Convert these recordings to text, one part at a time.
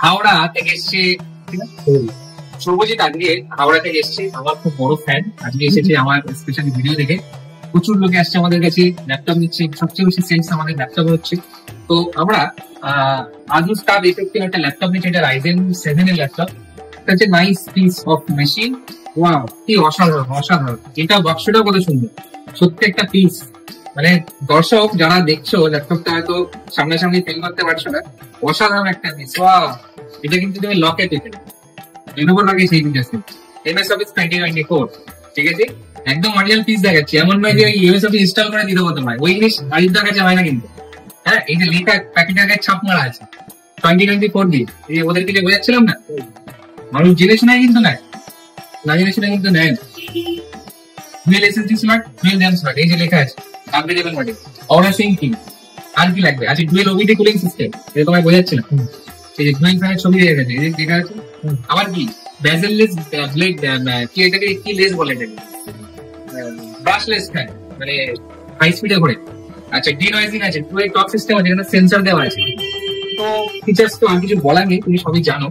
হাওড়া থেকে এসছে, ঠিক আছে? শুভজিৎ আজকে হাওড়া থেকে এসছে, আমার খুব বড় ফ্যান। আজকে এসেছে আমার স্পেশালি ভিডিও দেখে। প্রচুর লোকে আসছে আমাদের কাছে, ল্যাপটপ নিচ্ছে। সবচেয়ে বেশি সেন্স আমাদের ল্যাপটপ হচ্ছে। তো আমরা Asus TUF A15 একটা ল্যাপটপ নিচ্ছি, এটা Ryzen 7 এর ল্যাপটপ। এটা হচ্ছে nice piece of machine. Wow, কি অসাধারণ অসাধারণ। এটা বাক্সটা কত সুন্দর, সত্যি একটা পিস। মানে দর্শক যারা দেখছো ল্যাপটপটা হয়তো সামনাসামনি ফিল করতে পারছো না, অসাধারণ একটা পিস। ওয়াও, এটা কিন্তু তুমি লকে পেতে লেনোভো লকে সেই পিস আছে, MS Office 2024, ঠিক আছে? একদম অরিজিনাল পিস দেখাচ্ছি, এমন নয় যে MS Office ইনস্টল করে দিতে হতো নয়, ওই জিনিস আরিফদার কাছে হয় না কিন্তু। হ্যাঁ, এই যে লেখা প্যাকেটের গায়ে ছাপ মারা আছে 2024 দিয়ে, এই ওদেরকে যে বোঝাচ্ছিলাম না, মানুষ জেনে শুনে কিন্তু নেয়, না জেনে শুনে কিন্তু নেয় না। Dual SSD slot, dual RAM slot, এই যে লেখা আছে আপগ্রেডেবল মডেল, অরা সুইং কিং। আর কি লাগবে? আচ্ছা, ডুয়েল OBD কুলিং সিস্টেম, এটা তোমায় বোঝাচ্ছিলাম। এই যে ডুয়েল ফ্যানের ছবি দেখে গেছে, এই যে লেখা আছে। আবার কি বেজেললেস ব্লেড, কি এটাকে কি লেস বলে, এটাকে ব্রাশলেস ফ্যান, মানে হাই স্পিডে ঘোরে। আচ্ছা, ডিনয়েজিং আছে, ডুয়েল টক সিস্টেম আছে, এখানে সেন্সর দেওয়া আছে। তো ফিচার্স তো আর কিছু বলার নেই, তুমি সবই জানো।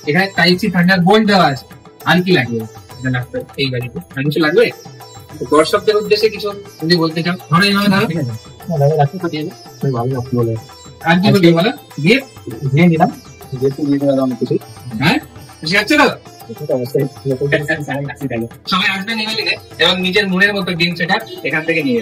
এখানে টাইপ-সি থান্ডারবোল্ট দেওয়া আছে। আর কি লাগবে এই গাড়িতে? আর কিছু লাগবে? দর্শকদের উদ্দেশ্যে কিছু যদি বলতে চাও, ধরো এইভাবে ধরো, ঠিক আছে? আর কি বলবি বলো? দিয়ে দিলাম, হ্যাঁ খুশি হচ্ছে তো? সবাই আসবেন ইমেলে এবং নিজের মনের মতো গেম সেটা এখান থেকে নিয়ে